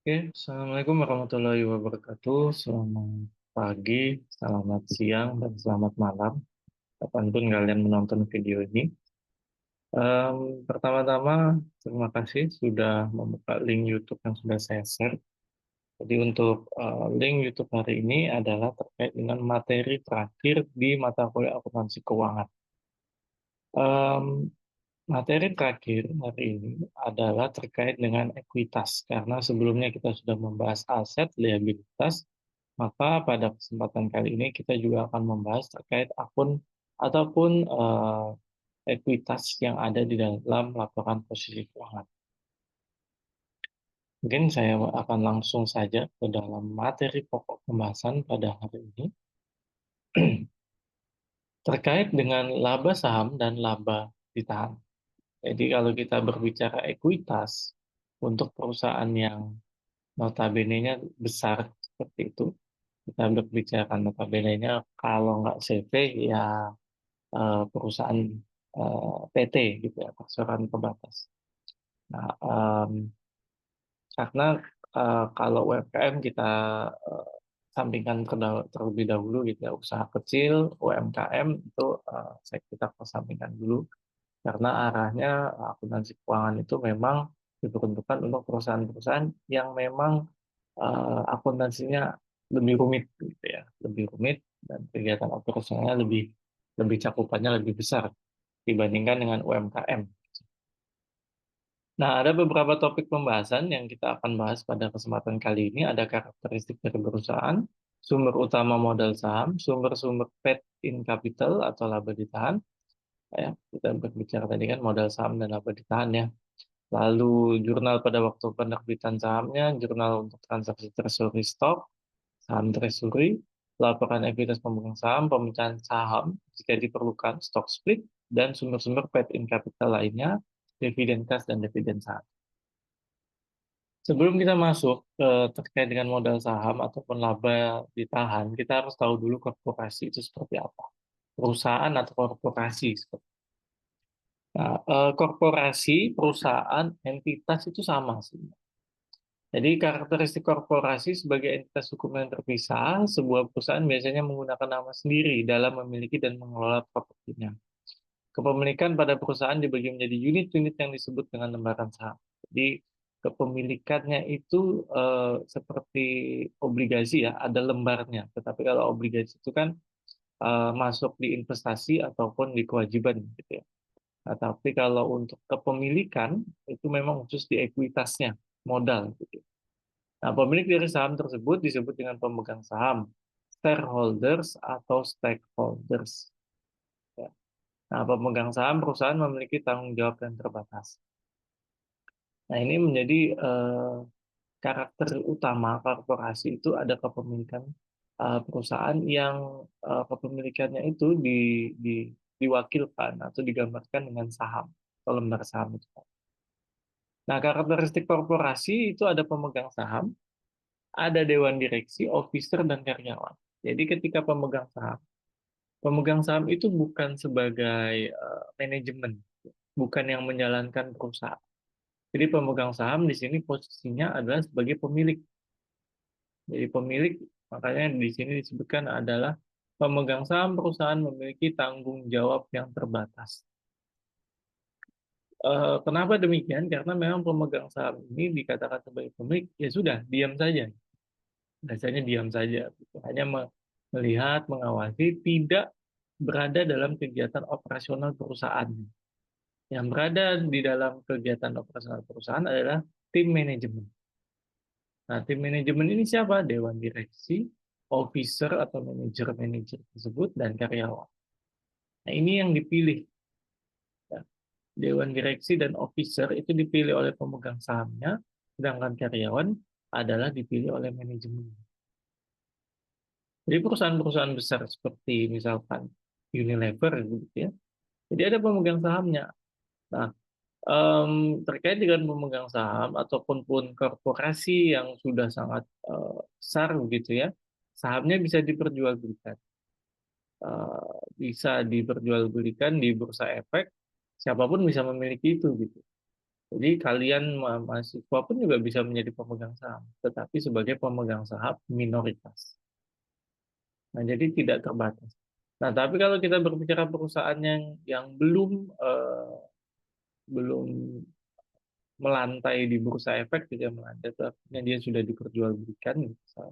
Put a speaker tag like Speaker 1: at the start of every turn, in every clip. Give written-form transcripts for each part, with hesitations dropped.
Speaker 1: Oke, Assalamualaikum warahmatullahi wabarakatuh. Selamat pagi, selamat siang, dan selamat malam. Kapanpun kalian menonton video ini. Pertama-tama, terima kasih sudah membuka link YouTube yang sudah saya share. Jadi untuk link YouTube hari ini adalah terkait dengan materi terakhir di mata kuliah akuntansi keuangan. Em, Materi terakhir hari ini adalah terkait dengan ekuitas, karena sebelumnya kita sudah membahas aset, liabilitas. Maka pada kesempatan kali ini kita juga akan membahas terkait akun ataupun ekuitas yang ada di dalam laporan posisi keuangan. Mungkin saya akan langsung saja ke dalam materi pokok pembahasan pada hari ini terkait dengan laba saham dan laba ditahan. Jadi kalau kita berbicara ekuitas untuk perusahaan yang notabene-nya besar seperti itu, kita berbicara notabene-nya kalau nggak CV ya perusahaan PT gitu ya, perseroan terbatas. Nah, karena kalau UMKM kita eh, sampingkan terlebih dahulu gitu ya, usaha kecil, UMKM itu kita kesampingkan dulu karena arahnya akuntansi keuangan itu memang diperuntukkan untuk perusahaan-perusahaan yang memang akuntansinya lebih rumit gitu ya, lebih rumit dan kegiatan operasionalnya lebih lebih cakupannya lebih besar dibandingkan dengan UMKM. Nah, ada beberapa topik pembahasan yang kita akan bahas pada kesempatan kali ini. Ada karakteristik dari perusahaan, sumber utama modal saham, sumber-sumber paid in capital atau laba ditahan. Ya, kita berbicara tadi kan modal saham dan laba ditahan ya. Lalu jurnal pada waktu penerbitan sahamnya, jurnal untuk transaksi treasury stock, saham treasury, laporan ekuitas pemegang saham, pemecahan saham jika diperlukan, stock split, dan sumber-sumber paid in capital lainnya, dividen cash dan dividen saham. Sebelum kita masuk terkait dengan modal saham ataupun laba ditahan, kita harus tahu dulu korporasi itu seperti apa. Perusahaan atau korporasi. Nah, korporasi, perusahaan, entitas itu sama sih. Jadi karakteristik korporasi sebagai entitas hukum yang terpisah, sebuah perusahaan biasanya menggunakan nama sendiri dalam memiliki dan mengelola propertinya. Kepemilikan pada perusahaan dibagi menjadi unit-unit yang disebut dengan lembaran saham. Jadi kepemilikannya itu seperti obligasi ya, ada lembarnya. Tetapi kalau obligasi itu kan masuk di investasi ataupun di kewajiban gitu ya. Nah, tapi kalau untuk kepemilikan itu memang khusus di ekuitasnya, modal gitu. Nah, pemilik dari saham tersebut disebut dengan pemegang saham, shareholders atau stakeholders. Ya. Nah, pemegang saham perusahaan memiliki tanggung jawab yang terbatas. Nah, ini menjadi karakter utama korporasi itu ada kepemilikan perusahaan yang kepemilikannya itu di, diwakilkan atau digambarkan dengan saham atau lembar saham itu. Nah, karakteristik korporasi itu ada pemegang saham, ada dewan direksi, officer, dan karyawan. Jadi ketika pemegang saham itu bukan sebagai manajemen, bukan yang menjalankan perusahaan. Jadi pemegang saham di sini posisinya adalah sebagai pemilik. Jadi pemilik, makanya di sini disebutkan adalah pemegang saham perusahaan memiliki tanggung jawab yang terbatas. Kenapa demikian? Karena memang pemegang saham ini dikatakan sebagai pemilik, ya sudah, diam saja. Biasanya diam saja. Gitu. Hanya melihat, mengawasi, tidak berada dalam kegiatan operasional perusahaan. Yang berada di dalam kegiatan operasional perusahaan adalah tim manajemen. Nah, tim manajemen ini siapa? Dewan direksi, officer atau manajer-manajer tersebut, dan karyawan. Nah, ini yang dipilih. Ya. Dewan direksi dan officer itu dipilih oleh pemegang sahamnya, sedangkan karyawan adalah dipilih oleh manajemen. Jadi perusahaan-perusahaan besar seperti misalkan Unilever gitu ya. Jadi ada pemegang sahamnya. Nah, terkait dengan pemegang saham ataupun pun korporasi yang sudah sangat besar begitu ya, sahamnya bisa diperjualbelikan. Bisa diperjualbelikan di bursa efek, siapapun bisa memiliki itu gitu. Jadi kalian mahasiswa pun juga bisa menjadi pemegang saham, tetapi sebagai pemegang saham minoritas. Nah, jadi tidak terbatas. Nah, tapi kalau kita berbicara perusahaan yang belum melantai di bursa efek, tidak melantai, itu artinya dia sudah diperjualbelikan, gitu.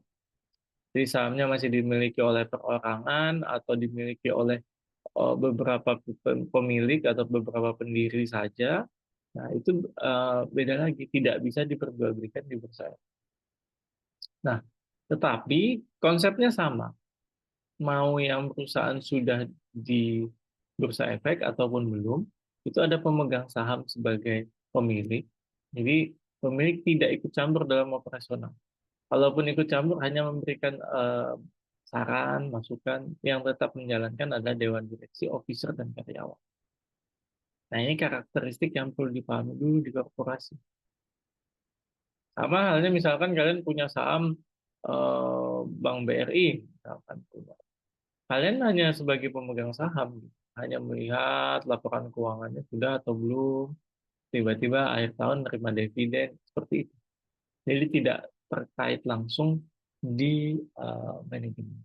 Speaker 1: Jadi sahamnya masih dimiliki oleh perorangan atau dimiliki oleh beberapa pemilik atau beberapa pendiri saja. Nah, itu beda lagi, tidak bisa diperjualbelikan di bursa efek. Nah, tetapi konsepnya sama. Mau yang perusahaan sudah di bursa efek ataupun belum, itu ada pemegang saham sebagai pemilik. Jadi pemilik tidak ikut campur dalam operasional. Kalaupun ikut campur hanya memberikan saran, masukan, yang tetap menjalankan adalah dewan direksi, officer, dan karyawan. Nah, ini karakteristik yang perlu dipahami dulu di korporasi. Sama halnya misalkan kalian punya saham Bank BRI, misalkan punya. Kalian hanya sebagai pemegang saham, hanya melihat laporan keuangannya sudah atau belum, tiba-tiba akhir tahun menerima dividen, seperti itu. Jadi tidak terkait langsung di manajemen.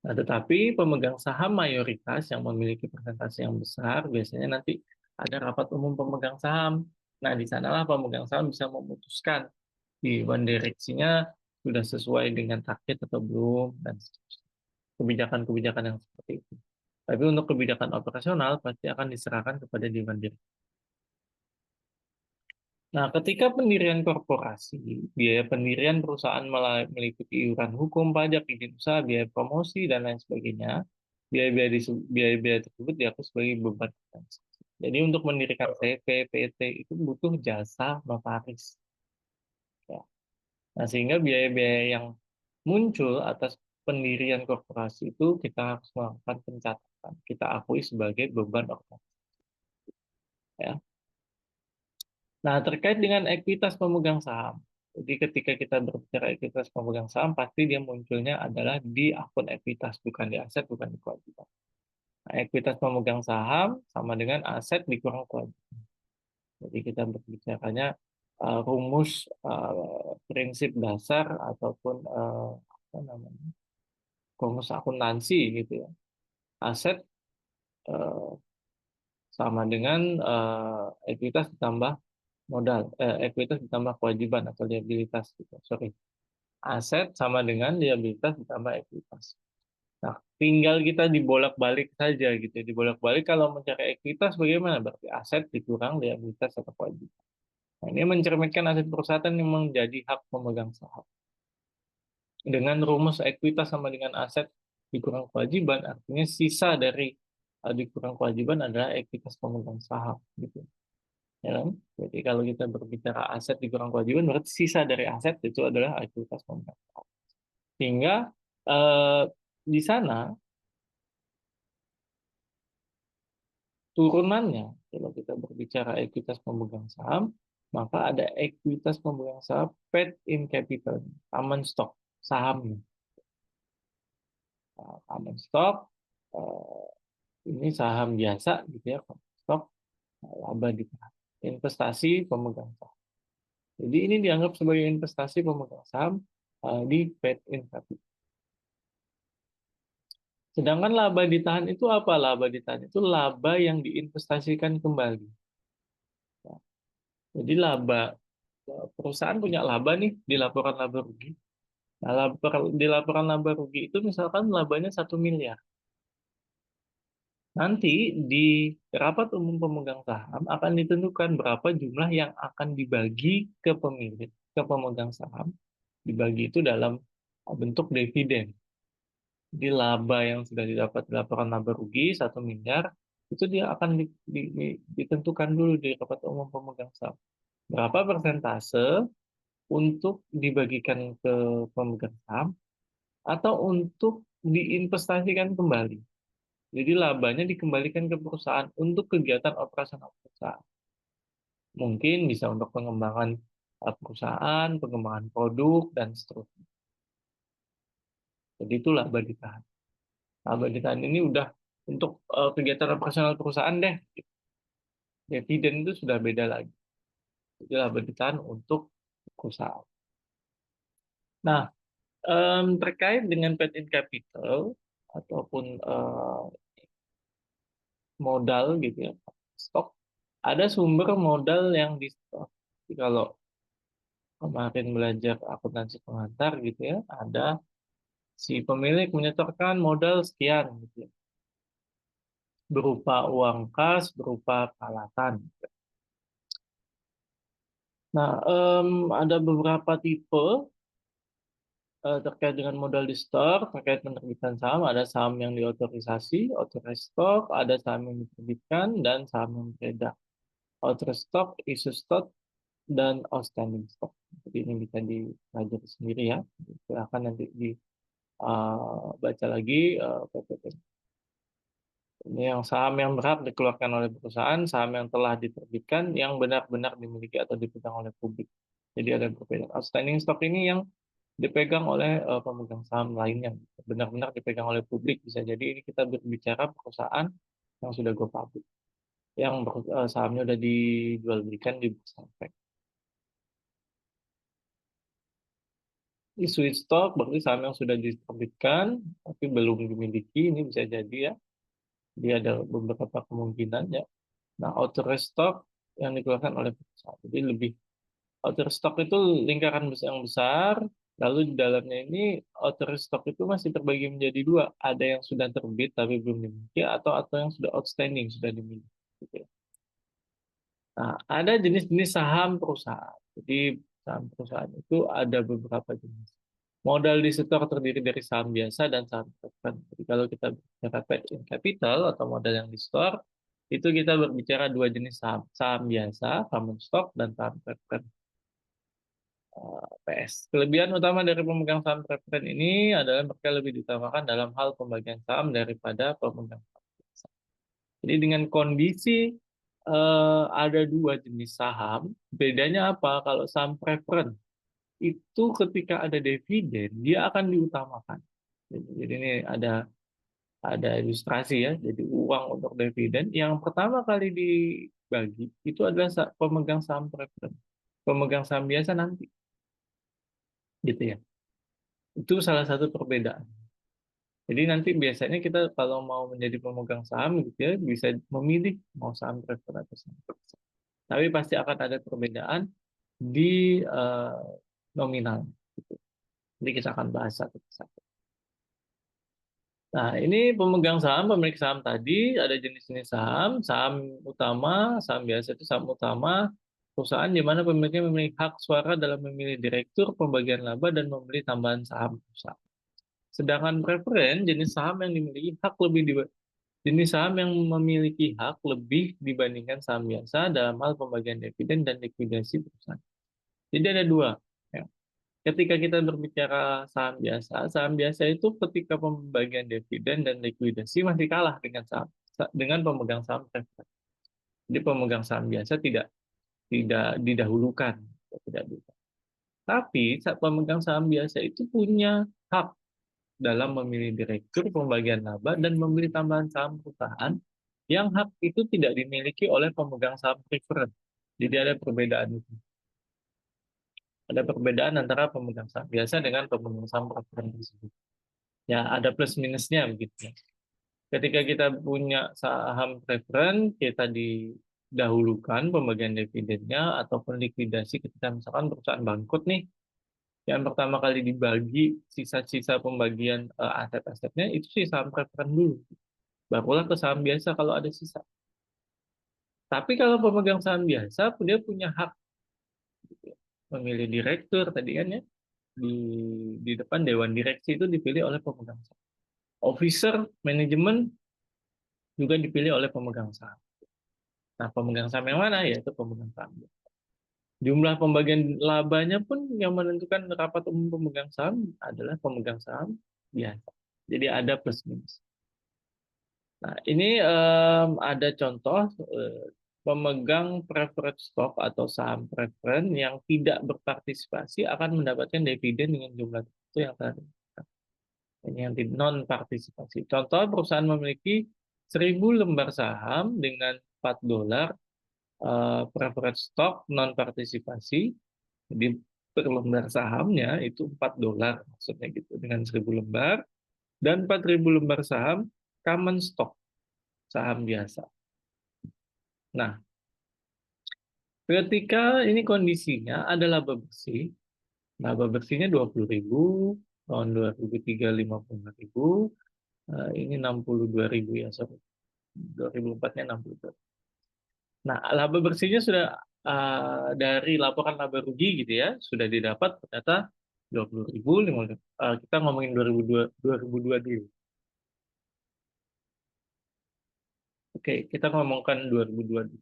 Speaker 1: Nah, tetapi pemegang saham mayoritas yang memiliki persentase yang besar, biasanya nanti ada rapat umum pemegang saham. Nah, di sanalah pemegang saham bisa memutuskan di one direksinya sudah sesuai dengan target atau belum, dan kebijakan-kebijakan yang seperti itu. Tapi untuk kebijakan operasional pasti akan diserahkan kepada Dewan Direksi. Nah, ketika pendirian korporasi, biaya pendirian perusahaan meliputi iuran hukum, pajak, izin usaha, biaya promosi, dan lain sebagainya. Biaya-biaya tersebut dianggap sebagai beban transaksi. Jadi untuk mendirikan CV, PT itu butuh jasa notaris. Ya. Nah, sehingga biaya-biaya yang muncul atas pendirian korporasi itu kita harus melakukan pencatatan. Kita akui sebagai beban organisasi. Ya. Nah, terkait dengan ekuitas pemegang saham. Jadi ketika kita berbicara ekuitas pemegang saham, pasti dia munculnya adalah di akun ekuitas, bukan di aset, bukan di kewajiban. Nah, ekuitas pemegang saham sama dengan aset dikurang kewajiban. Jadi kita berbicaranya rumus prinsip dasar ataupun apa namanya, rumus akuntansi gitu ya. Aset eh, sama dengan ekuitas ditambah modal, ekuitas ditambah kewajiban atau liabilitas gitu. Sorry. Aset sama dengan liabilitas ditambah ekuitas. Nah, tinggal kita dibolak-balik saja gitu. Dibolak-balik kalau mencari ekuitas bagaimana? Berarti aset dikurang liabilitas atau kewajiban. Nah, ini mencerminkan aset perusahaan yang menjadi hak pemegang saham. Dengan rumus ekuitas sama dengan aset dikurang kewajiban, artinya sisa dari dikurang kewajiban adalah ekuitas pemegang saham gitu. Ya kan? Jadi kalau kita berbicara aset dikurang kewajiban, berarti sisa dari aset itu adalah ekuitas pemegang saham. Sehingga eh, di sana turunannya, kalau kita berbicara ekuitas pemegang saham, maka ada ekuitas pemegang saham paid in capital, common stock, sahamnya. Nah, common stock, eh, ini saham biasa gitu ya, common stock, laba di investasi pemegang saham. Jadi ini dianggap sebagai investasi pemegang saham di paid in capital. Sedangkan laba ditahan itu apa? Laba ditahan itu laba yang diinvestasikan kembali. Ya. Jadi laba perusahaan punya laba nih di laporan laba rugi. Nah, di laporan laba rugi itu misalkan labanya 1 miliar. Nanti di rapat umum pemegang saham akan ditentukan berapa jumlah yang akan dibagi ke pemilik, ke pemegang saham. Dibagi itu dalam bentuk dividen. Di laba yang sudah didapat di laporan laba rugi 1 miliar, itu dia akan ditentukan dulu di rapat umum pemegang saham. Berapa persentase untuk dibagikan ke pemegang saham atau untuk diinvestasikan kembali. Jadi labanya dikembalikan ke perusahaan untuk kegiatan operasional perusahaan. Mungkin bisa untuk pengembangan perusahaan, pengembangan produk, dan seterusnya. Jadi itu laba ditahan. Laba ditahan ini udah untuk kegiatan operasional perusahaan deh. Dividen itu sudah beda lagi. Itu laba ditahan untuk perusahaan. Nah, terkait dengan paid in capital ataupun modal gitu ya, stok, ada sumber modal yang di stok. Jadi kalau kemarin belajar akuntansi pengantar gitu ya, ada si pemilik menyetorkan modal sekian gitu ya, berupa uang kas, berupa peralatan. Nah, ada beberapa tipe terkait dengan modal di store, terkait penerbitan saham, ada saham yang diotorisasi, authorized stock, ada saham yang diterbitkan, dan saham yang beredar. Authorized stock, issue stock, dan outstanding stock. Jadi ini bisa dipelajari sendiri ya. Silahkan nanti dibaca lagi PPT. Ini yang saham yang berhak dikeluarkan oleh perusahaan, saham yang telah diterbitkan, yang benar-benar dimiliki atau dipegang oleh publik. Jadi ada perbedaan. Outstanding stock ini yang dipegang oleh pemegang saham lainnya, benar-benar dipegang oleh publik. Bisa jadi ini kita berbicara perusahaan yang sudah go public, yang sahamnya sudah dijual belikan di bursa efek. Ini switch stock berarti saham yang sudah diterbitkan tapi belum dimiliki, ini bisa jadi ya. Dia ada beberapa kemungkinan ya. Nah, authorized stock yang dikeluarkan oleh perusahaan. Jadi lebih authorized stock itu lingkaran yang besar, lalu di dalamnya ini authorized stock itu masih terbagi menjadi dua. Ada yang sudah terbit tapi belum dimiliki, atau yang sudah outstanding, sudah dimiliki. Gitu ya. Nah, ada jenis-jenis saham perusahaan. Jadi saham perusahaan itu ada beberapa jenis. Modal di setor terdiri dari saham biasa dan saham preferred. Jadi kalau kita bicara paid in capital atau modal yang di store, itu kita berbicara dua jenis saham. Saham biasa, common stock, dan saham preferred. PS. Kelebihan utama dari pemegang saham preferred ini adalah mereka lebih diutamakan dalam hal pembagian saham daripada pemegang saham biasa. Jadi dengan kondisi ada dua jenis saham, bedanya apa? Kalau saham preferred itu ketika ada dividen dia akan diutamakan. Jadi ini ada ilustrasi ya. Jadi uang untuk dividen yang pertama kali dibagi itu adalah pemegang saham preferred. Pemegang saham biasa nanti, gitu ya. Itu salah satu perbedaan. Jadi nanti biasanya kita kalau mau menjadi pemegang saham gitu ya bisa memilih mau saham preferred atau saham biasa. Tapi pasti akan ada perbedaan di nominal. Gitu. Jadi kita akan bahas satu persatu. Nah, ini pemegang saham, pemilik saham tadi ada jenis-jenis saham, saham utama, saham biasa itu saham utama, perusahaan di mana pemiliknya memiliki hak suara dalam memilih direktur, pembagian laba, dan membeli tambahan saham perusahaan. Sedangkan preferen, jenis saham yang dimiliki hak lebih jenis saham yang memiliki hak lebih dibandingkan saham biasa dalam hal pembagian dividen dan likuidasi perusahaan. Jadi ada dua. Ya. Ketika kita berbicara saham biasa itu ketika pembagian dividen dan likuidasi masih kalah dengan dengan pemegang saham preferred. Jadi pemegang saham biasa tidak tidak didahulukan, tidak bisa. Tapi saat pemegang saham biasa itu punya hak dalam memilih direktur, pembagian laba, dan membeli tambahan saham perusahaan yang hak itu tidak dimiliki oleh pemegang saham preferred. Jadi ada perbedaan itu. Ada perbedaan antara pemegang saham biasa dengan pemegang saham preferred tersebut. Ya, ada plus minusnya begitu. Ketika kita punya saham preferred, kita didahulukan pembagian dividennya ataupun likuidasi ketika misalkan perusahaan bangkrut nih, yang pertama kali dibagi sisa-sisa pembagian aset-asetnya itu sih saham preferred dulu. Barulah ke saham biasa kalau ada sisa. Tapi kalau pemegang saham biasa, dia punya hak gitu ya, memilih direktur tadi kan ya, di di depan dewan direksi itu dipilih oleh pemegang saham. Officer manajemen juga dipilih oleh pemegang saham. Nah, pemegang saham yang mana? Yaitu pemegang saham. Jumlah pembagian labanya pun yang menentukan rapat umum pemegang saham adalah pemegang saham biasa. Jadi ada plus minus. Nah, ini ada contoh pemegang preferred stock atau saham preferred yang tidak berpartisipasi akan mendapatkan dividen dengan jumlah tertentu yang tadi. Ini yang non partisipasi. Contoh perusahaan memiliki 1.000 lembar saham dengan $4 preferred stock non partisipasi di per lembar sahamnya itu $4 maksudnya gitu dengan 1.000 lembar, dan 4.000 lembar saham common stock, saham biasa. Nah, ketika ini kondisinya ada laba bersih, laba bersihnya 20.000, tahun 2003 55.000, ini 62.000 ya, sorry. 2004-nya 62. Nah, laba bersihnya sudah dari laporan laba rugi gitu ya, sudah didapat ternyata 20.000, kita ngomongin 2002 dulu. Oke, kita ngomongkan 2002 dulu.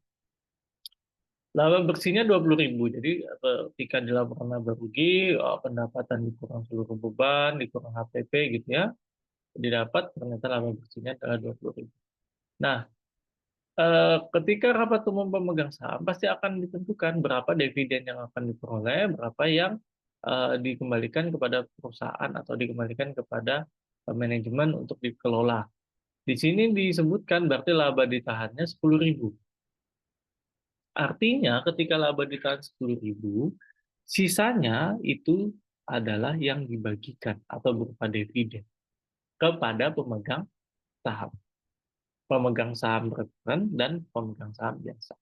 Speaker 1: Laba bersihnya 20.000. Jadi ketika dilaporkan laba rugi, pendapatan dikurang seluruh beban, dikurang HPP gitu ya, didapat ternyata laba bersihnya adalah 20.000. Nah, ketika rapat umum pemegang saham pasti akan ditentukan berapa dividen yang akan diperoleh, berapa yang dikembalikan kepada perusahaan atau dikembalikan kepada manajemen untuk dikelola. Di sini disebutkan berarti laba ditahannya 10.000. Artinya ketika laba ditahan 10.000, sisanya itu adalah yang dibagikan atau berupa dividen kepada pemegang saham. Pemegang saham preferen dan pemegang saham biasa.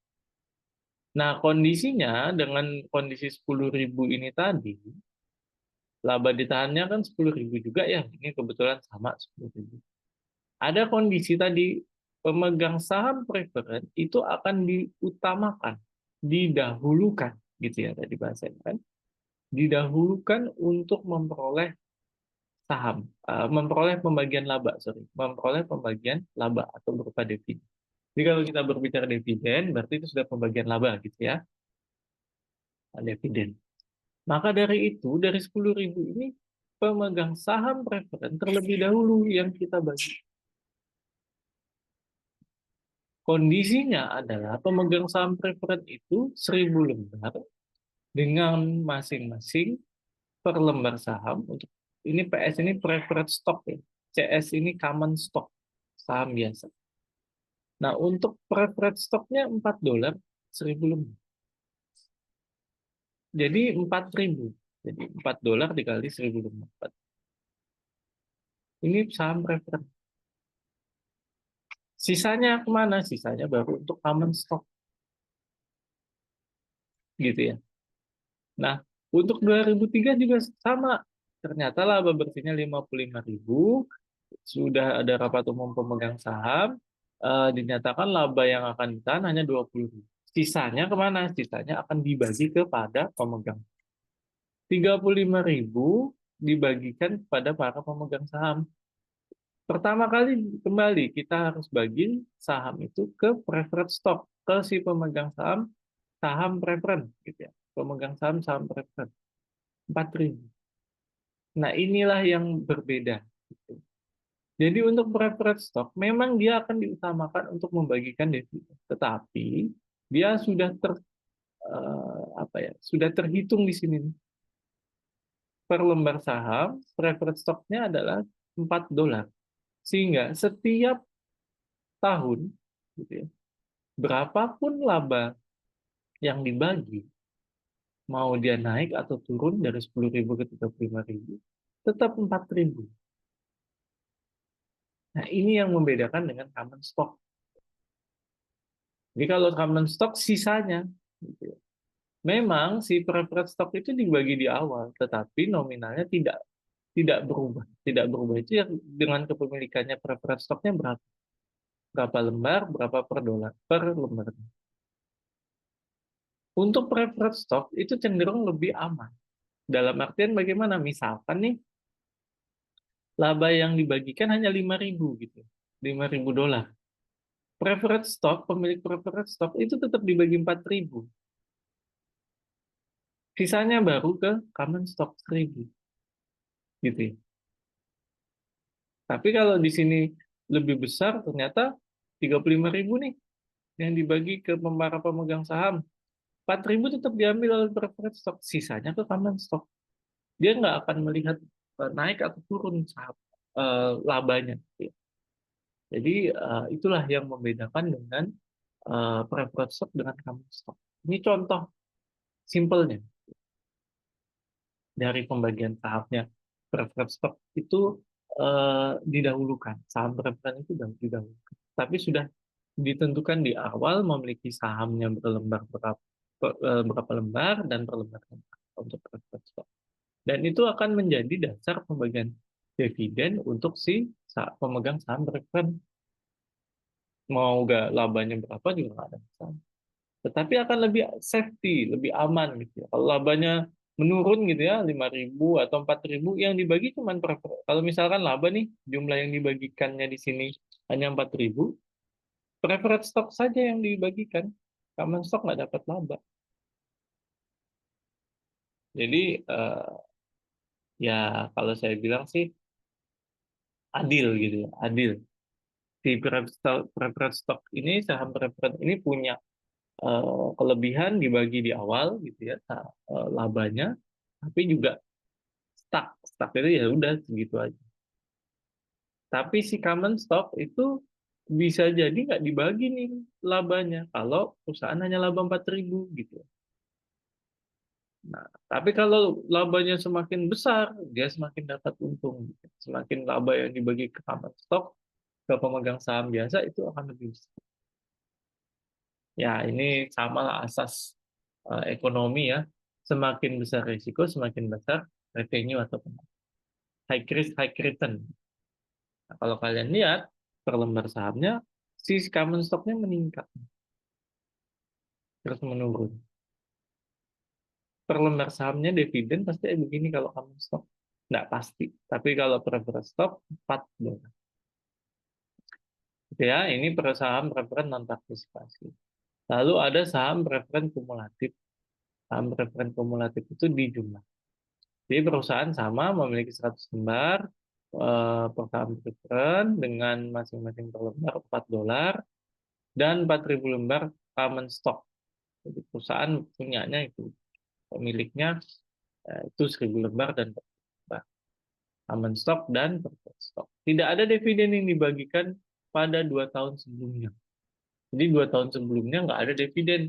Speaker 1: Nah, kondisinya dengan kondisi 10.000 ini tadi, laba ditahannya kan 10.000 juga ya, ini kebetulan sama 10.000. Ada kondisi tadi, pemegang saham preferen itu akan diutamakan, didahulukan, gitu ya tadi bahasanya kan, didahulukan untuk memperoleh saham, memperoleh pembagian laba, sorry, memperoleh pembagian laba atau berupa dividen. Jadi kalau kita berbicara dividen, berarti itu sudah pembagian laba gitu ya, dividen. Maka dari itu, dari 10.000 ini, pemegang saham preferen terlebih dahulu yang kita bagi. Kondisinya adalah pemegang saham preferen itu 1.000 lembar dengan masing-masing per lembar saham. Untuk ini PS ini preferred stock ya, CS ini common stock, saham biasa. Nah, untuk preferred stocknya $4, 1.000 lembar. Jadi 4.000. Jadi $4 dikali 1.000 lembar. Ini saham preferen. Sisanya kemana? Sisanya baru untuk common stock. Gitu ya. Nah, untuk 2003 juga sama. Ternyata laba bersihnya 55.000. Sudah ada rapat umum pemegang saham. Dinyatakan laba yang akan ditahan hanya 20.000. Sisanya kemana? Sisanya akan dibagi kepada pemegang. 35.000 dibagikan kepada para pemegang saham. Pertama kali kembali kita harus bagi saham itu ke preferred stock, ke si pemegang saham, saham preferen gitu ya. Pemegang saham saham preferen 4.000. Nah, inilah yang berbeda gitu. Jadi untuk preferred stock memang dia akan diutamakan untuk membagikan dividen, tetapi dia sudah sudah terhitung di sini. Per lembar saham preferred stocknya adalah $4. Sehingga setiap tahun gitu ya, berapapun laba yang dibagi, mau dia naik atau turun dari 10.000 ke 35.000, tetap 4.000. Nah, ini yang membedakan dengan common stock. Jadi kalau common stock sisanya, gitu ya. Memang si preferred stock itu dibagi di awal, tetapi nominalnya tidak berubah. Tidak berubah itu yang dengan kepemilikannya preferred stocknya berapa? Berapa lembar, berapa per dolar per lembar. Untuk preferred stock itu cenderung lebih aman. Dalam artian bagaimana? Misalkan nih, laba yang dibagikan hanya 5.000 gitu. $5.000. Preferred stock, pemilik preferred stock itu tetap dibagi 4.000. Sisanya baru ke common stock 1.000. Gitu ya. Tapi kalau di sini lebih besar, ternyata 35.000 nih yang dibagi ke para pemegang saham. 4.000 tetap diambil oleh preferred stock, sisanya ke common stock. Dia nggak akan melihat naik atau turun saham labanya. Jadi itulah yang membedakan dengan preferred stock dengan common stock. Ini contoh simpelnya dari pembagian sahamnya. Preferred stock itu didahulukan, saham preferred itu didahulukan. Tapi sudah ditentukan di awal memiliki sahamnya berlembar berapa lembar dan per lembar untuk preferred stock. Dan itu akan menjadi dasar pembagian dividen untuk si pemegang saham preferred. Mau nggak labanya berapa juga nggak ada masalah. Tetapi akan lebih safety, lebih aman gitu ya. Kalau labanya menurun gitu ya, 5.000 atau 4.000 yang dibagi cuma kalau misalkan laba nih, jumlah yang dibagikannya di sini hanya 4.000, preferred stock saja yang dibagikan. Common stock nggak dapat laba. Jadi ya kalau saya bilang sih adil gitu ya, adil. Si preferred stock ini, saham preferred ini punya kelebihan dibagi di awal gitu ya, labanya, tapi juga stuck itu ya udah segitu aja. Tapi si common stock itu bisa jadi nggak dibagi nih labanya kalau perusahaan hanya laba 4.000 gitu. Nah, tapi kalau labanya semakin besar, dia semakin dapat untung, gitu. Semakin laba yang dibagi ke common stock, ke pemegang saham biasa itu akan lebih besar. Ya, ini sama lah asas ekonomi ya. Semakin besar risiko, semakin besar revenue atau high risk, high return. Nah, kalau kalian lihat per lembar sahamnya, si common stock-nya meningkat terus menurun. Per lembar sahamnya dividen pasti begini kalau common stock. Nggak pasti. Tapi kalau preferred stock, 4 dolar. Gitu ya, ini per saham preferred non partisipasi. Lalu ada saham preferred kumulatif. Saham preferred kumulatif itu di jumlah. Jadi perusahaan sama memiliki 100 lembar per saham preferred dengan masing-masing per lembar 4 dolar dan 4.000 lembar common stock. Jadi perusahaan punyanya itu, pemiliknya itu 1.000 lembar dan lembar common stock dan preferred stock. Tidak ada dividen yang dibagikan pada 2 tahun sebelumnya. Jadi 2 tahun sebelumnya nggak ada dividen.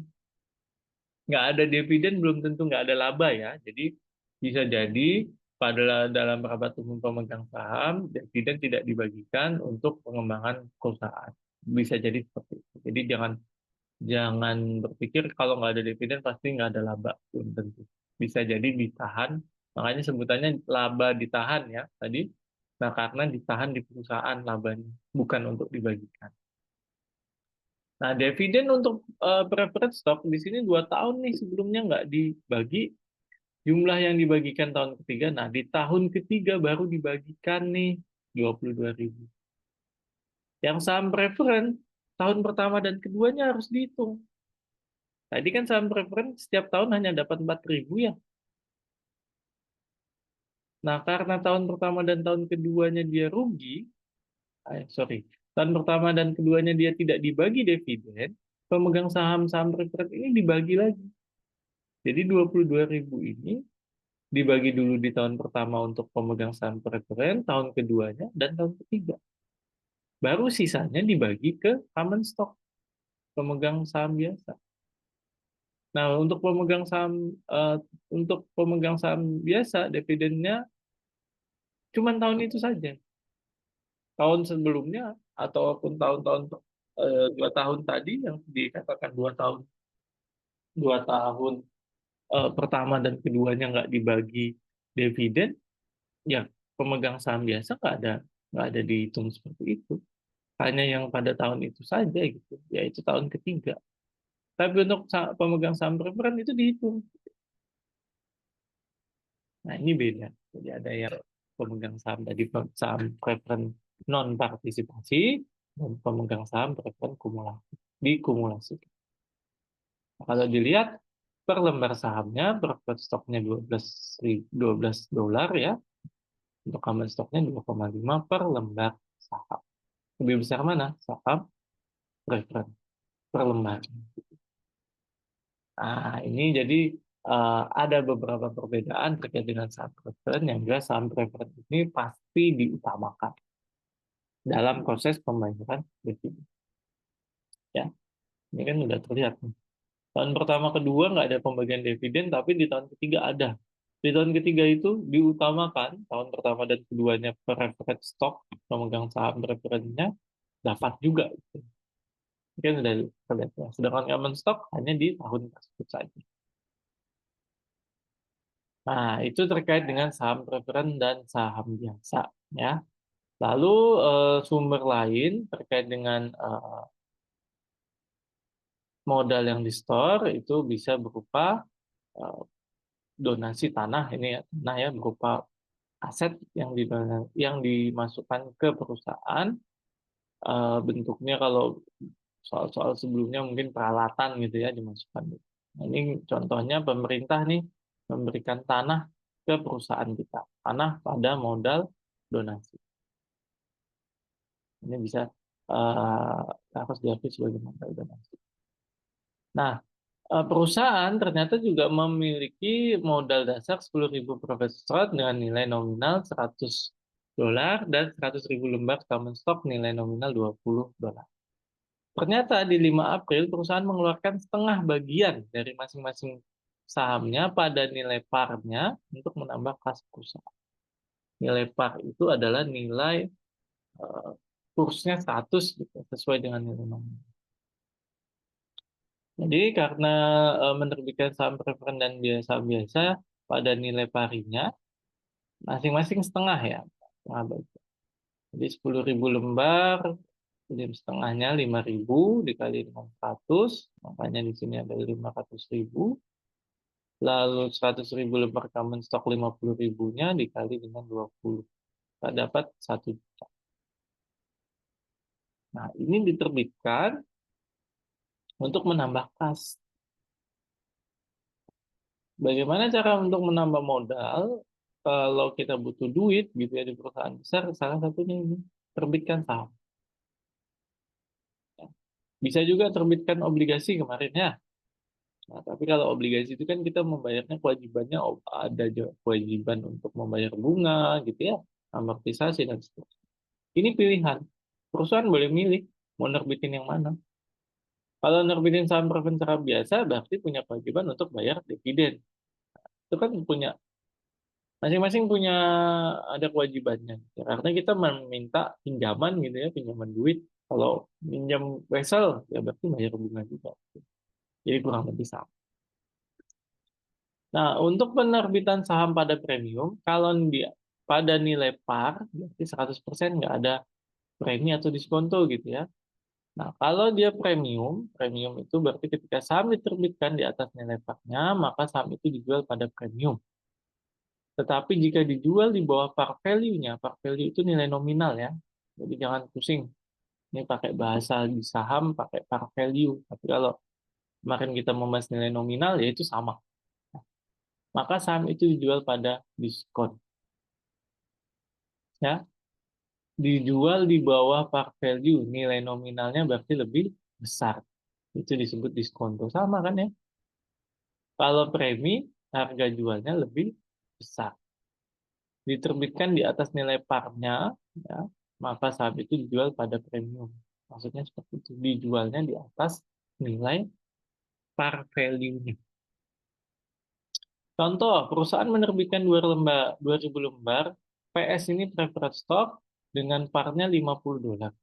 Speaker 1: Nggak ada dividen belum tentu nggak ada laba ya. Jadi bisa jadi pada dalam rapat umum pemegang saham, dividen tidak dibagikan untuk pengembangan perusahaan. Bisa jadi seperti itu. Jadi jangan jangan berpikir kalau nggak ada dividen pasti nggak ada laba. Belum tentu. Bisa jadi ditahan, makanya sebutannya laba ditahan ya tadi. Nah, karena ditahan di perusahaan labanya, bukan untuk dibagikan. Nah, dividen untuk preferred stock di sini 2 tahun nih sebelumnya nggak dibagi, jumlah yang dibagikan tahun ketiga. Nah, di tahun ketiga baru dibagikan nih 22.000. Yang saham preferred tahun pertama dan keduanya harus dihitung. Tadi kan saham preferred setiap tahun hanya dapat 4.000 ya. Nah, karena tahun pertama dan tahun keduanya dia rugi, sorry, tahun pertama dan keduanya dia tidak dibagi dividen, pemegang saham-saham preferred ini dibagi lagi. Jadi 22.000 ini dibagi dulu di tahun pertama untuk pemegang saham preferred, tahun keduanya, dan tahun ketiga. Baru sisanya dibagi ke common stock, pemegang saham biasa. Nah, untuk pemegang saham biasa, dividennya cuma tahun itu saja. Tahun sebelumnya ataupun tahun-tahun 2 tahun tadi yang dikatakan 2 tahun, 2 tahun pertama dan keduanya nggak dibagi dividen, ya pemegang saham biasa nggak ada dihitung seperti itu. Hanya yang pada tahun itu saja gitu, yaitu tahun ketiga. Tapi untuk pemegang saham preferred itu dihitung. Nah, ini beda. Jadi ada yang pemegang saham tadi saham preferred non partisipasi dan pemegang saham preferred kumulasi, dikumulasi. Nah, kalau dilihat per lembar sahamnya, preferred stoknya 12 dolar ya, untuk common stoknya 2,5 per lembar saham. Lebih besar mana? Saham preferred per lembar. Nah, ini jadi ada beberapa perbedaan terkait dengan saham preferred yang jelas saham preferred ini pasti diutamakan dalam proses pembayaran dividen. Ya. Ini kan udah terlihat nih. Tahun pertama kedua nggak ada pembagian dividen, tapi di tahun ketiga ada. Di tahun ketiga itu diutamakan tahun pertama dan keduanya preferred stock, pemegang saham preferensinya dapat juga. Gitu. Ini kan udah terlihat ya. Sedangkan common stock hanya di tahun tersebut saja. Nah, itu terkait dengan saham preferen dan saham biasa, ya. Lalu sumber lain terkait dengan modal yang di store itu bisa berupa eh, donasi tanah ini ya, tanah ya berupa aset yang dimasukkan ke perusahaan. Bentuknya kalau soal-soal sebelumnya mungkin peralatan gitu ya dimasukkan. Nah, ini contohnya pemerintah nih memberikan tanah ke perusahaan kita, tanah pada modal donasi. Ini bisa eh, harus diakui sebagai modal donasi. Nah, perusahaan ternyata juga memiliki modal dasar 10.000 profit slot dengan nilai nominal $100 dan 100.000 lembar common stock nilai nominal $20. Ternyata di 5 April perusahaan mengeluarkan setengah bagian dari masing-masing sahamnya pada nilai par-nya untuk menambah kas perusahaan. Nilai par itu adalah nilai eh, kursnya 100 gitu, sesuai dengan nilai nominal. Jadi karena menerbitkan saham preferen dan saham biasa pada nilai parinya masing-masing setengah ya. Setengah bagian. Jadi 10.000 lembar, jadi setengahnya 5.000 dikali dengan 100, makanya di sini ada 500.000. Lalu 100.000 lembar common stock 50 ribunya dikali dengan 20. Kita dapat 1 juta. Nah, ini diterbitkan untuk menambah kas. Bagaimana cara untuk menambah modal kalau kita butuh duit gitu ya di perusahaan besar? Salah satunya ini terbitkan saham. Bisa juga terbitkan obligasi kemarin ya. Nah, tapi kalau obligasi itu kan kita membayarnya kewajibannya ada kewajiban untuk membayar bunga gitu ya, amortisasi dan seterusnya. Ini pilihan. Perusahaan boleh milih mau nerbitin yang mana. Kalau nerbitin saham preferensial biasa berarti punya kewajiban untuk bayar dividen. Itu kan punya masing-masing punya ada kewajibannya. Ya, karena kita meminta pinjaman gitu ya, pinjaman duit. Kalau pinjam wesel, ya berarti bayar bunga juga. Jadi kurang lebih sama. Nah, untuk penerbitan saham pada premium, kalau dia pada nilai par, berarti 100% nggak ada premi atau diskonto gitu ya. Nah, kalau dia premium, premium itu berarti ketika saham diterbitkan di atas nilai parnya, maka saham itu dijual pada premium. Tetapi jika dijual di bawah par value-nya, par value itu nilai nominal ya. Jadi jangan pusing. Ini pakai bahasa di saham, pakai par value. Tapi kalau kemarin kita membahas nilai nominal, ya itu sama. Maka saham itu dijual pada diskon. Ya, dijual di bawah par value, nilai nominalnya berarti lebih besar. Itu disebut diskonto. Sama kan ya? Kalau premi, harga jualnya lebih besar. Diterbitkan di atas nilai parnya, ya, maka saham itu dijual pada premium. Maksudnya seperti itu. Dijualnya di atas nilai par value-nya. Contoh, perusahaan menerbitkan 2.000 lembar PS ini preferred stock dengan parnya $50.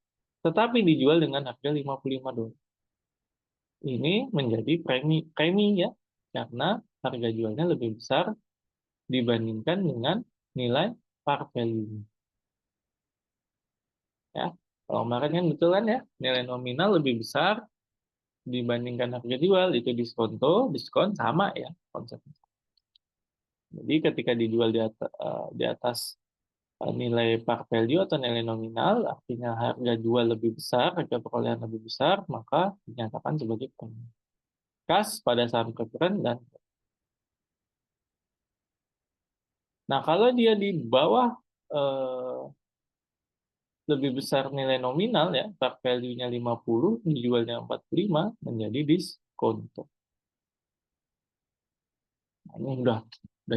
Speaker 1: Tetapi dijual dengan harga $55. Ini menjadi premi ya, karena harga jualnya lebih besar dibandingkan dengan nilai par value. Ya, kalau kemarin kan betul kan ya, nilai nominal lebih besar dibandingkan harga jual, itu diskonto, diskon sama ya konsepnya. Jadi ketika dijual di atas nilai par value atau nilai nominal, artinya harga jual lebih besar, harga perolehan lebih besar, maka dinyatakan sebagai premi. Kas pada saham preferen dan nah kalau dia di bawah eh, lebih besar nilai nominal ya, par value-nya 50, dijualnya 45, menjadi diskonto. Nah, ini udah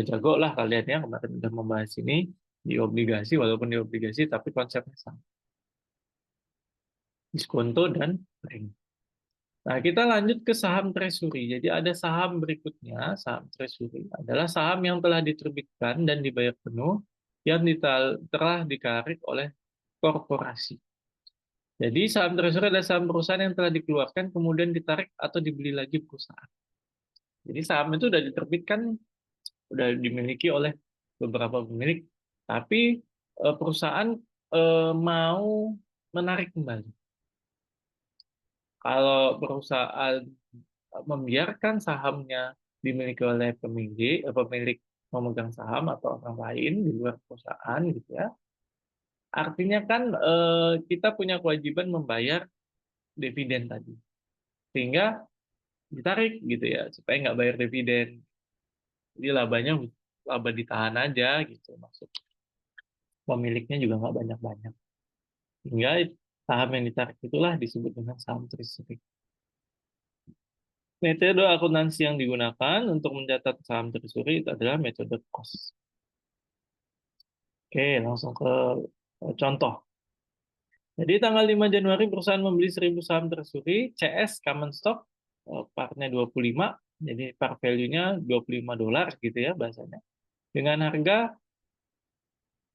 Speaker 1: jago lah kalian ya kemarin udah membahas ini di obligasi walaupun di obligasi tapi konsepnya sama. Diskonto dan premi. Nah, kita lanjut ke saham treasury. Jadi ada saham berikutnya, saham treasury adalah saham yang telah diterbitkan dan dibayar penuh yang telah ditarik oleh korporasi. Jadi saham treasury adalah saham perusahaan yang telah dikeluarkan kemudian ditarik atau dibeli lagi perusahaan. Jadi saham itu sudah diterbitkan, sudah dimiliki oleh beberapa pemilik, tapi perusahaan mau menarik kembali. Kalau perusahaan membiarkan sahamnya dimiliki oleh pemilik memegang saham atau orang lain di luar perusahaan gitu ya. Artinya kan kita punya kewajiban membayar dividen tadi. Sehingga ditarik gitu ya supaya nggak bayar dividen. Jadi laba ditahan aja gitu maksud. Pemiliknya juga nggak banyak-banyak. Sehingga saham yang ditarik itulah disebut dengan saham treasury. Metode akuntansi yang digunakan untuk mencatat saham treasury itu adalah metode cost. Oke, langsung ke contoh. Jadi tanggal 5 Januari perusahaan membeli 1.000 saham treasury CS common stock, partnya 25, jadi par value-nya $25 gitu ya bahasanya. Dengan harga,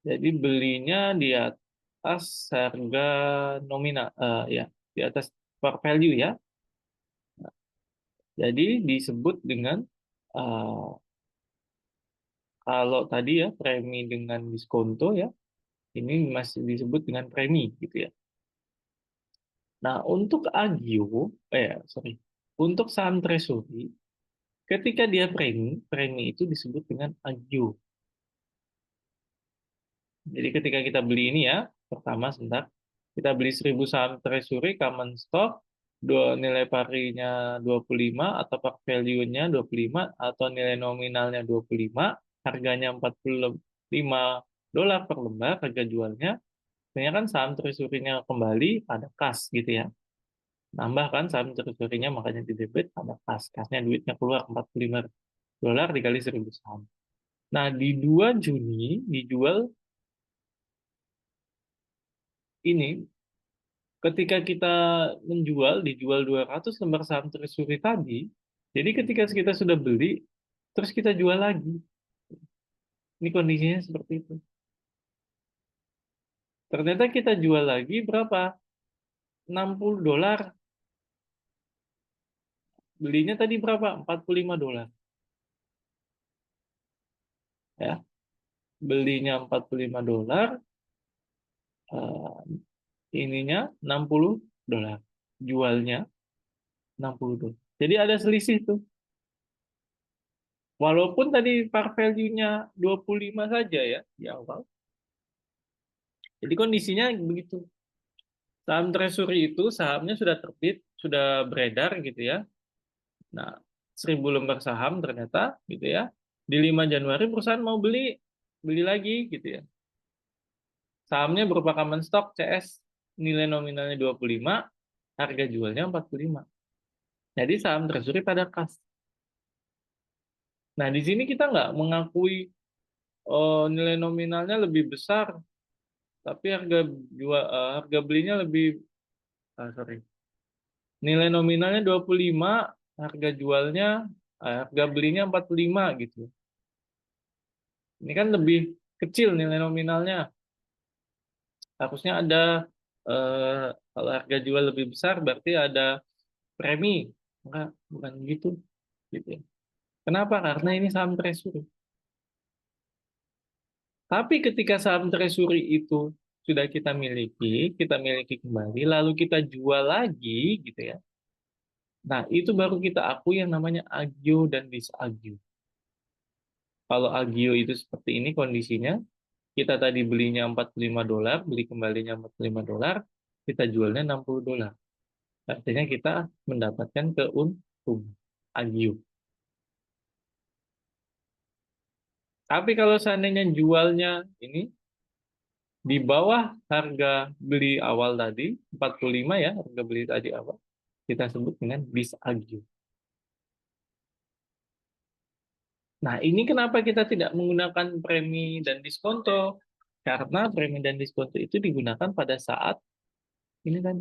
Speaker 1: jadi belinya di atas harga nominal, ya, di atas par value ya. Jadi disebut dengan eh, kalau tadi ya premi dengan diskonto ya, ini masih disebut dengan premi gitu ya. Nah, untuk agio, sorry, untuk saham treasury, ketika dia premi itu disebut dengan agio. Jadi ketika kita beli ini ya, pertama sebentar, kita beli 1.000 saham treasury common stock, nilai parinya 25 atau par value-nya 25 atau nilai nominalnya 25, harganya $45 per lembar, harga jualnya. Sebenarnya kan saham treasury-nya kembali pada kas gitu ya. Nambah kan saham treasury-nya makanya di debit pada kas. Kasnya duitnya keluar $45 dikali 1.000 saham. Nah, di 2 Juni dijual ini ketika kita dijual 200 lembar saham treasury tadi, jadi ketika kita sudah beli, terus kita jual lagi. Ini kondisinya seperti itu. Ternyata kita jual lagi berapa? $60. Belinya tadi berapa? $45. Ya, belinya $45, eh, ininya $60. Jualnya $60. Jadi ada selisih tuh. Walaupun tadi par value-nya 25 saja ya di awal. Jadi kondisinya begitu. Saham treasury itu sahamnya sudah terbit, sudah beredar gitu ya. Nah, 1.000 lembar saham ternyata gitu ya. Di 5 Januari perusahaan mau beli lagi gitu ya. Sahamnya berupa common stock CS, nilai nominalnya 25, harga jualnya 45. Jadi saham treasury pada kas. Nah, di sini kita nggak mengakui nilai nominalnya lebih besar, tapi harga belinya lebih, sorry, nilai nominalnya 25, harga jualnya, harga belinya 45 gitu. Ini kan lebih kecil nilai nominalnya. Harusnya ada, eh, kalau harga jual lebih besar berarti ada premi. Enggak, bukan gitu. Gitu ya. Kenapa? Karena ini saham treasury. Tapi ketika saham treasury itu sudah kita miliki kembali, lalu kita jual lagi, gitu ya. Nah, itu baru kita akui yang namanya agio dan disagio. Kalau agio itu seperti ini kondisinya, kita tadi belinya $45, beli kembalinya $45, kita jualnya $60. Artinya kita mendapatkan keuntungan agio. Tapi kalau seandainya jualnya ini di bawah harga beli awal tadi, 45 ya, harga beli tadi awal, kita sebut dengan disagio. Nah, ini kenapa kita tidak menggunakan premi dan diskonto? Karena premi dan diskonto itu digunakan pada saat ini kan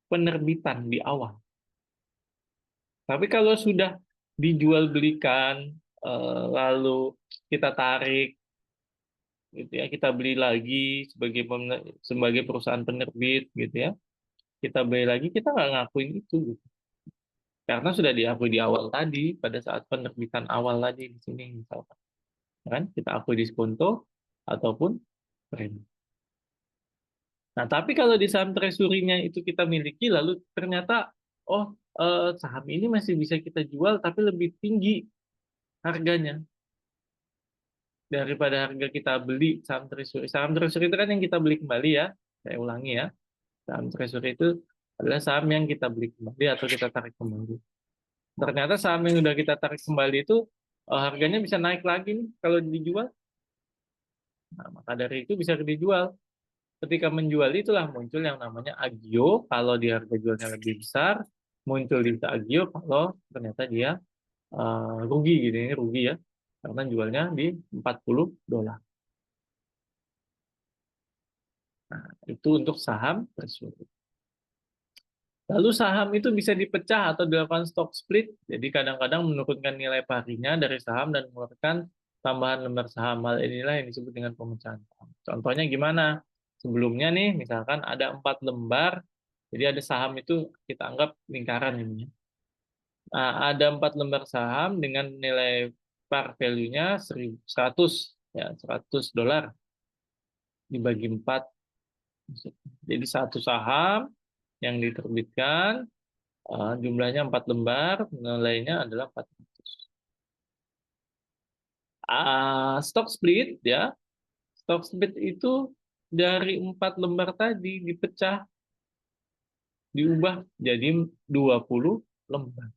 Speaker 1: penerbitan di awal. Tapi kalau sudah dijual belikan, lalu kita tarik, gitu ya, kita beli lagi sebagai perusahaan penerbit, gitu ya, kita beli lagi, kita nggak ngakuin itu, gitu. Karena sudah diakui di awal tadi, pada saat penerbitan awal tadi di sini, misalkan, kan, kita akui diskonto ataupun premi. Nah, tapi kalau di saham treasury-nya itu kita miliki, lalu ternyata, oh, saham ini masih bisa kita jual, tapi lebih tinggi harganya daripada harga kita beli saham treasury. Saham treasury itu kan yang kita beli kembali ya. Saya ulangi ya. Saham treasury itu adalah saham yang kita beli kembali atau kita tarik kembali. Ternyata saham yang udah kita tarik kembali itu harganya bisa naik lagi nih kalau dijual. Nah, maka dari itu bisa dijual. Ketika menjual itulah muncul yang namanya agio kalau di harga jualnya lebih besar, muncul di agio kalau ternyata dia rugi gitu, ini rugi ya, karena jualnya di $40. Nah, itu untuk saham treasury. Lalu saham itu bisa dipecah atau dilakukan stock split, jadi kadang-kadang menurunkan nilai parinya dari saham dan mengeluarkan tambahan lembar saham. Hal inilah yang disebut dengan pemecahan saham. Contohnya gimana? Sebelumnya nih, misalkan ada 4 lembar, jadi ada saham itu kita anggap lingkaran ini, ya. Nah, ada 4 lembar saham dengan nilai par value-nya 100, ya, $100 dibagi 4. Jadi satu saham yang diterbitkan, jumlahnya 4 lembar, nilainya adalah 400. Stock split ya, stock split itu dari 4 lembar tadi dipecah, diubah jadi 20 lembar.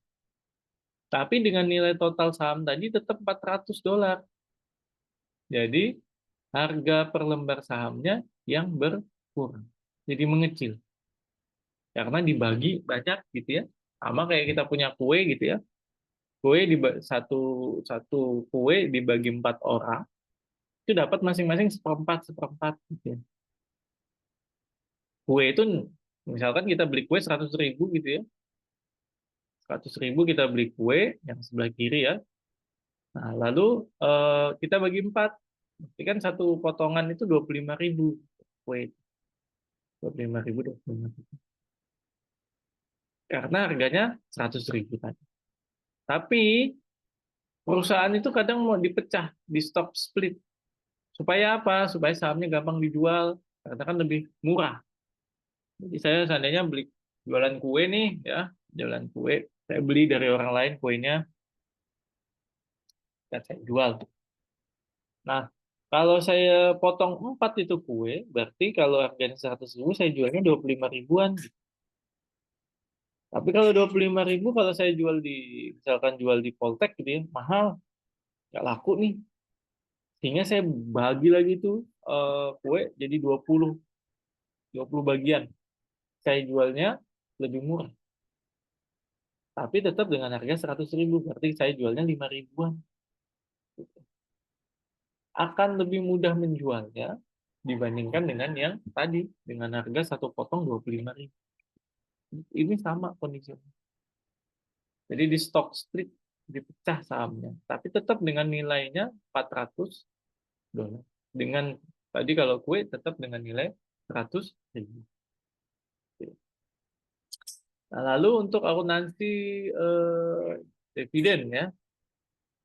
Speaker 1: Tapi dengan nilai total saham tadi tetap $400. Jadi harga per lembar sahamnya yang berkurang. Jadi mengecil. Karena dibagi banyak gitu ya. Sama kayak kita punya kue gitu ya. Kue di satu satu kue dibagi 4 orang, itu dapat masing-masing seperempat seperempat gitu ya. Kue itu misalkan kita beli kue 100.000 gitu ya, 100.000 kita beli kue yang sebelah kiri ya. Nah, lalu kita bagi 4, berarti kan satu potongan itu 25.000 kue, 25.000, 25.000. Karena harganya 100.000 tadi. Tapi perusahaan itu kadang mau dipecah di stock split. Supaya apa? Supaya sahamnya gampang dijual, karena kan lebih murah. Jadi saya seandainya beli jualan kue nih, ya, jualan kue, saya beli dari orang lain kuenya, dan saya jual. Nah, kalau saya potong 4 itu kue, berarti kalau harganya 100.000, saya jualnya 25 ribuan. Tapi kalau 25 ribu, kalau saya jual misalkan jual di Poltek gitu ya, mahal, nggak laku nih. Sehingga saya bagi lagi tuh kue jadi 20 bagian. Saya jualnya lebih murah. Tapi tetap dengan harga 100.000, berarti saya jualnya 5 ribuan. Akan lebih mudah menjualnya dibandingkan dengan yang tadi, dengan harga satu potong 25.000. Ini sama kondisinya. Jadi di stock split dipecah sahamnya, tapi tetap dengan nilainya $400. Dengan tadi kalau kue tetap dengan nilai 100.000. Nah, lalu untuk akuntansi dividen ya.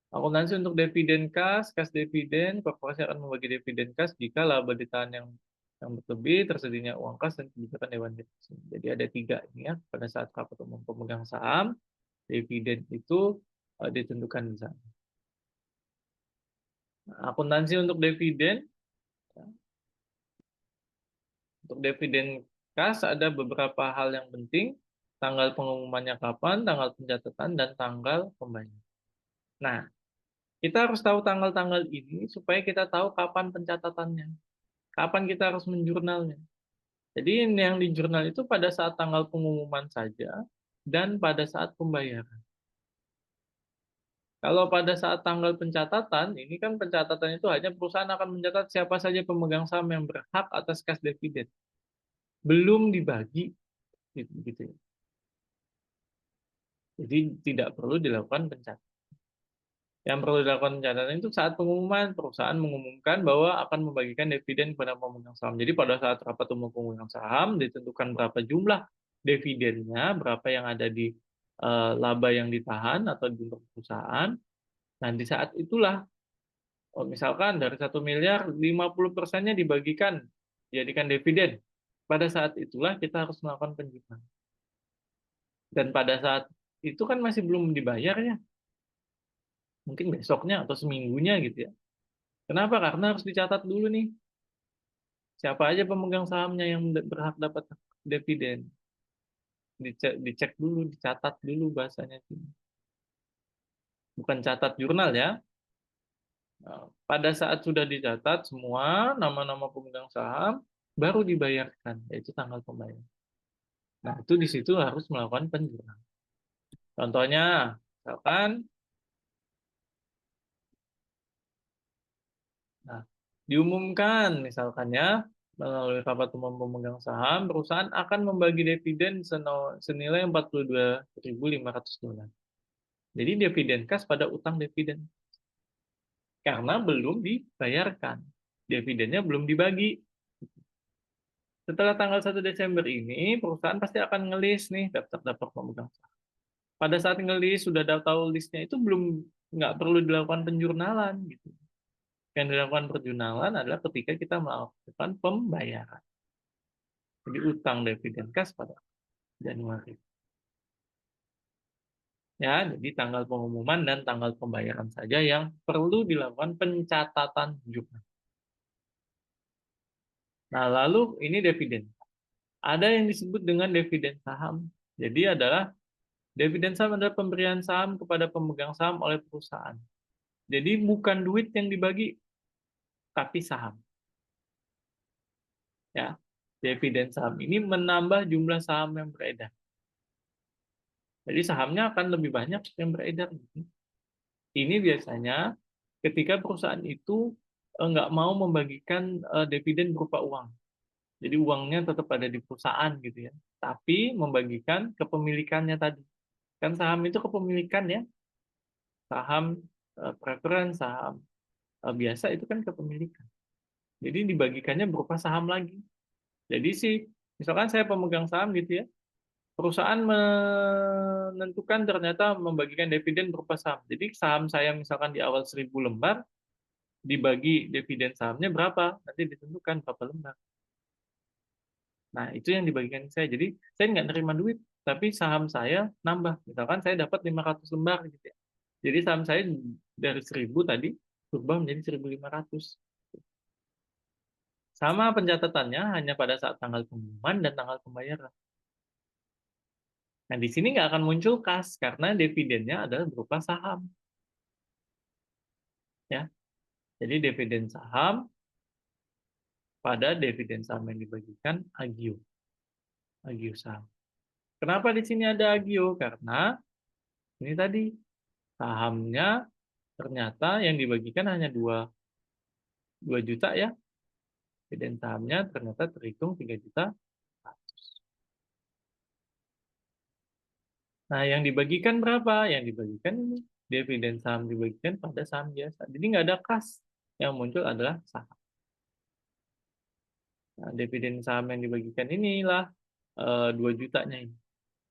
Speaker 1: Akuntansi untuk dividen kas dividen, korporasi akan membagi dividen kas jika laba ditahan yang berlebih, tersedianya uang kas dan kebijakan Dewan Direksi. Jadi ada 3 ini ya, pada saat rapat umum pemegang saham, dividen itu ditentukan di sana. Nah, akuntansi untuk dividen, ya, untuk dividen kas ada beberapa hal yang penting, tanggal pengumumannya kapan, tanggal pencatatan, dan tanggal pembayaran. Nah, kita harus tahu tanggal-tanggal ini supaya kita tahu kapan pencatatannya. Kapan kita harus menjurnalnya. Jadi yang di jurnal itu pada saat tanggal pengumuman saja dan pada saat pembayaran. Kalau pada saat tanggal pencatatan, ini kan pencatatan itu hanya perusahaan akan mencatat siapa saja pemegang saham yang berhak atas kas dividen. Belum dibagi, gitu, gitu ya. Jadi tidak perlu dilakukan pencatatan. Yang perlu dilakukan pencatatan itu saat pengumuman, perusahaan mengumumkan bahwa akan membagikan dividen kepada pemegang saham. Jadi pada saat rapat umum pemegang saham ditentukan berapa jumlah dividennya, berapa yang ada di laba yang ditahan atau di perusahaan. Nah, di saat itulah, misalkan dari 1 miliar, 50%-nya dibagikan, dijadikan dividen. Pada saat itulah kita harus melakukan penjualan. Dan pada saat itu kan masih belum dibayar ya, mungkin besoknya atau seminggunya gitu ya. Kenapa? Karena harus dicatat dulu nih, siapa aja pemegang sahamnya yang berhak dapat dividen. Dicek dulu, dicatat dulu bahasanya. Bukan catat jurnal ya. Nah, pada saat sudah dicatat semua nama-nama pemegang saham, baru dibayarkan, yaitu tanggal pembayaran. Nah, itu di situ harus melakukan penjualan. Contohnya, misalkan, nah, diumumkan misalkan ya, melalui rapat umum pemegang saham, perusahaan akan membagi dividen senilai $42.500. Jadi dividen kas pada utang dividen. Karena belum dibayarkan. Dividennya belum dibagi. Setelah tanggal 1 Desember ini, perusahaan pasti akan ngelis nih daftar-daftar pemegang saham. Pada saat ngelis, sudah tahu listnya itu belum, nggak perlu dilakukan penjurnalan gitu. Yang dilakukan penjurnalan adalah ketika kita melakukan pembayaran. Jadi utang dividen kas pada Januari. Ya, jadi tanggal pengumuman dan tanggal pembayaran saja yang perlu dilakukan pencatatan jurnal. Nah, lalu ini dividen. Ada yang disebut dengan dividen saham. Jadi dividen saham adalah pemberian saham kepada pemegang saham oleh perusahaan. Jadi bukan duit yang dibagi, tapi saham. Ya, dividen saham ini menambah jumlah saham yang beredar. Jadi sahamnya akan lebih banyak yang beredar. Ini biasanya ketika perusahaan itu nggak mau membagikan dividen berupa uang. Jadi uangnya tetap ada di perusahaan gitu ya. Tapi membagikan kepemilikannya tadi. Kan saham itu kepemilikan ya. Saham preference, saham biasa itu kan kepemilikan. Jadi dibagikannya berupa saham lagi. Jadi sih, misalkan saya pemegang saham gitu ya, perusahaan menentukan ternyata membagikan dividen berupa saham. Jadi saham saya misalkan di awal 1.000 lembar, dibagi dividen sahamnya berapa, nanti ditentukan berapa lembar. Nah, itu yang dibagikan saya. Jadi saya nggak nerima duit, tapi saham saya nambah. Misalkan saya dapat 500 lembar gitu ya. Jadi saham saya dari 1.000 tadi berubah menjadi 1.500. Sama pencatatannya hanya pada saat tanggal pengumuman dan tanggal pembayaran. Nah, di sini nggak akan muncul kas karena dividennya adalah berupa saham. Ya, jadi dividen saham pada dividen saham yang dibagikan agio, agio saham. Kenapa di sini ada agio? Karena ini tadi sahamnya ternyata yang dibagikan hanya 2 juta ya. Dividen sahamnya ternyata terhitung 3 juta. Nah, yang dibagikan berapa? Yang dibagikan ini dividen saham dibagikan pada saham biasa. Jadi nggak ada kas. Yang muncul adalah saham. Nah, dividen saham yang dibagikan inilah 2 jutanya ini.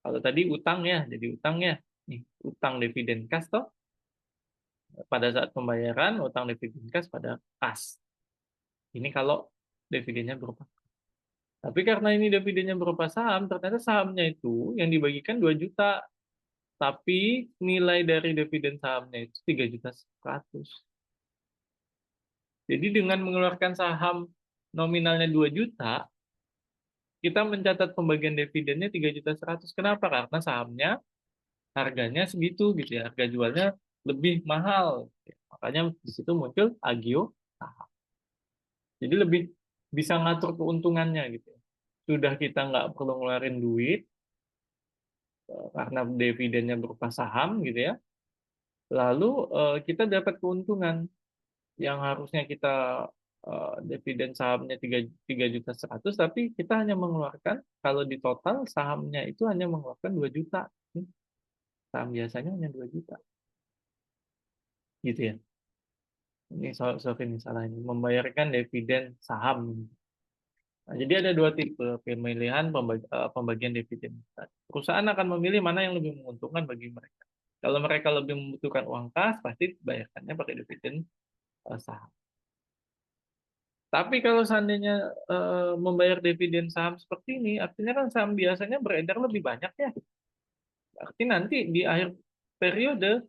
Speaker 1: Kalau tadi utang ya, jadi utang ya. Nih, utang dividen kas toh pada saat pembayaran, utang dividen kas pada kas. Ini kalau dividennya berupa. Tapi karena ini dividennya berupa saham, ternyata sahamnya itu yang dibagikan 2 juta. Tapi nilai dari dividen sahamnya itu 3.100.000. Jadi dengan mengeluarkan saham nominalnya 2 juta, kita mencatat pembagian dividennya 3.100.000. Kenapa? Karena sahamnya harganya segitu gitu ya. Harga jualnya lebih mahal. Makanya di situ muncul agio saham. Jadi lebih bisa ngatur keuntungannya gitu ya. Sudah kita nggak perlu ngeluarin duit karena dividennya berupa saham gitu ya. Lalu kita dapat keuntungan yang harusnya kita dividen sahamnya 3.100.000, tapi kita hanya mengeluarkan, kalau di total sahamnya itu hanya mengeluarkan 2 juta. saham biasanya hanya 2 juta, gitu ya. Ini sorry nih salah ini, membayarkan dividen saham. Nah, jadi ada 2 tipe pemilihan pembagian dividen. Perusahaan akan memilih mana yang lebih menguntungkan bagi mereka. Kalau mereka lebih membutuhkan uang kas, pasti bayarkannya pakai dividen saham. Tapi kalau seandainya membayar dividen saham seperti ini, artinya kan saham biasanya beredar lebih banyak ya. Arti nanti di akhir periode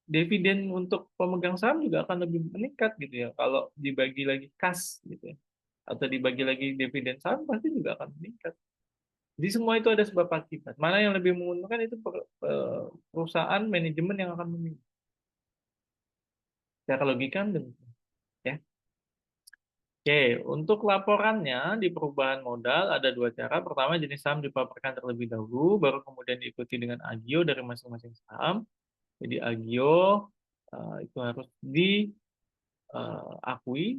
Speaker 1: dividen untuk pemegang saham juga akan lebih meningkat gitu ya. Kalau dibagi lagi kas gitu ya, atau dibagi lagi dividen saham pasti juga akan meningkat. Jadi semua itu ada sebab akibat. Mana yang lebih menguntungkan itu perusahaan manajemen yang akan memilih. Secara logika kan demikian. Ya. Oke, untuk laporannya di perubahan modal ada 2 cara. Pertama, jenis saham dipaparkan terlebih dahulu, baru kemudian diikuti dengan agio dari masing-masing saham. Jadi agio itu harus diakui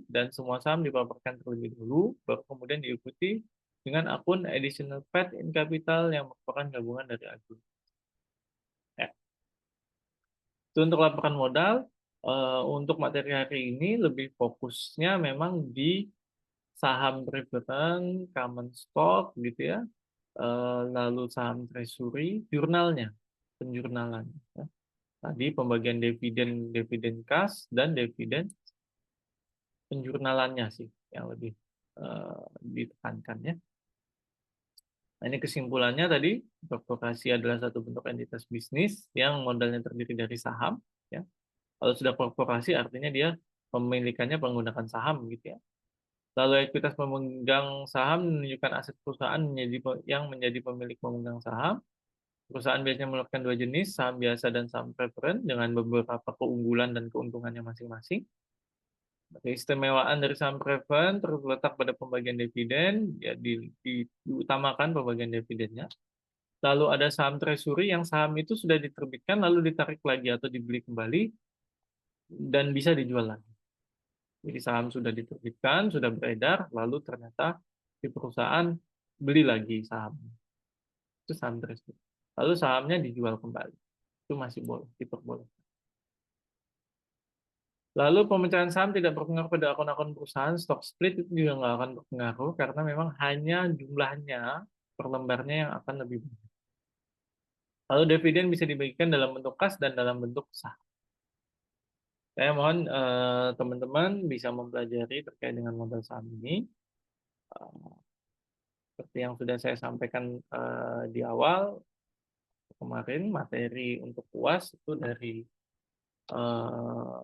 Speaker 1: dan semua saham dipaparkan terlebih dahulu, baru kemudian diikuti dengan akun additional paid in capital yang merupakan gabungan dari agio. Ya. Itu untuk laporan modal. Untuk materi hari ini lebih fokusnya memang di saham preferred, common stock gitu ya, lalu saham treasury, jurnalnya, penjurnalan. Ya. Tadi pembagian dividen, dividen kas, dan dividen penjurnalannya sih yang lebih ditekankan ya. Nah, ini kesimpulannya tadi, korporasi adalah satu bentuk entitas bisnis yang modalnya terdiri dari saham. Ya. Kalau sudah korporasi artinya dia pemilikannya menggunakan saham gitu ya. Lalu ekuitas pemegang saham menunjukkan aset perusahaan yang menjadi pemilik pemegang saham. Perusahaan biasanya melakukan 2 jenis, saham biasa dan saham preferred dengan beberapa keunggulan dan keuntungannya masing-masing. Keistimewaan dari saham preferred terletak pada pembagian dividen, ya diutamakan pembagian dividennya. Lalu ada saham treasury yang saham itu sudah diterbitkan lalu ditarik lagi atau dibeli kembali dan bisa dijual lagi. Jadi saham sudah diterbitkan, sudah beredar, lalu ternyata di perusahaan beli lagi saham. Itu saham treasury. Lalu sahamnya dijual kembali. Itu masih boleh, diperbolehkan. Lalu pemecahan saham tidak berpengaruh pada akun-akun perusahaan, stock split itu juga nggak akan berpengaruh karena memang hanya jumlahnya per lembarnya yang akan lebih banyak. Lalu dividen bisa dibagikan dalam bentuk kas dan dalam bentuk saham. Saya mohon teman-teman bisa mempelajari terkait dengan modal saham ini. Seperti yang sudah saya sampaikan di awal kemarin, materi untuk UAS itu dari eh,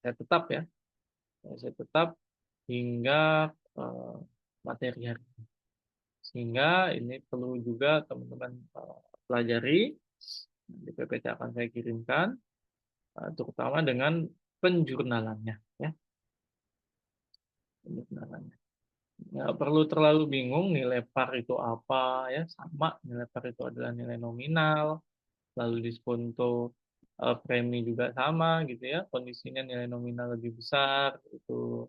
Speaker 1: saya tetap ya, saya tetap hingga eh, materi hari ini. Sehingga ini perlu juga teman-teman pelajari. Di PPT akan saya kirimkan, terutama dengan penjurnalannya, ya, penjurnalannya. Nggak perlu terlalu bingung nilai par itu apa, ya sama nilai par itu adalah nilai nominal, lalu diskonto premi juga sama gitu ya, kondisinya nilai nominal lebih besar itu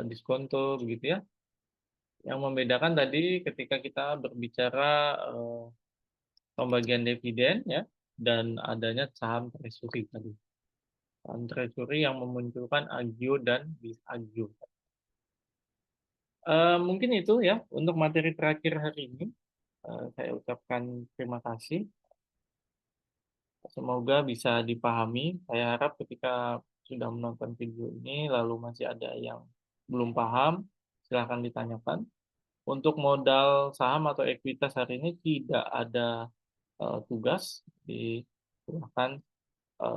Speaker 1: diskonto begitu ya. Yang membedakan tadi ketika kita berbicara pembagian dividen ya dan adanya saham treasury tadi. Saham treasury yang memunculkan agio dan bis agio. Mungkin itu ya untuk materi terakhir hari ini. Saya ucapkan terima kasih. Semoga bisa dipahami. Saya harap ketika sudah menonton video ini, lalu masih ada yang belum paham, silahkan ditanyakan. Untuk modal saham atau ekuitas hari ini tidak ada tugas, silahkan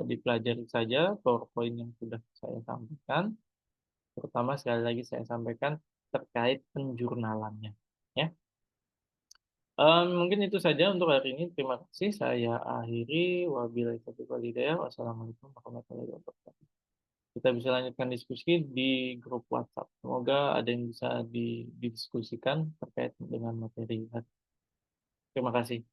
Speaker 1: dipelajari saja PowerPoint yang sudah saya sampaikan. Terutama sekali lagi saya sampaikan terkait penjurnalannya. Ya. Mungkin itu saja untuk hari ini. Terima kasih. Saya akhiri. Wabillahi taufiq wal hidayah. Wassalamualaikum warahmatullahi wabarakatuh. Kita bisa lanjutkan diskusi di grup WhatsApp. Semoga ada yang bisa didiskusikan terkait dengan materi. Terima kasih.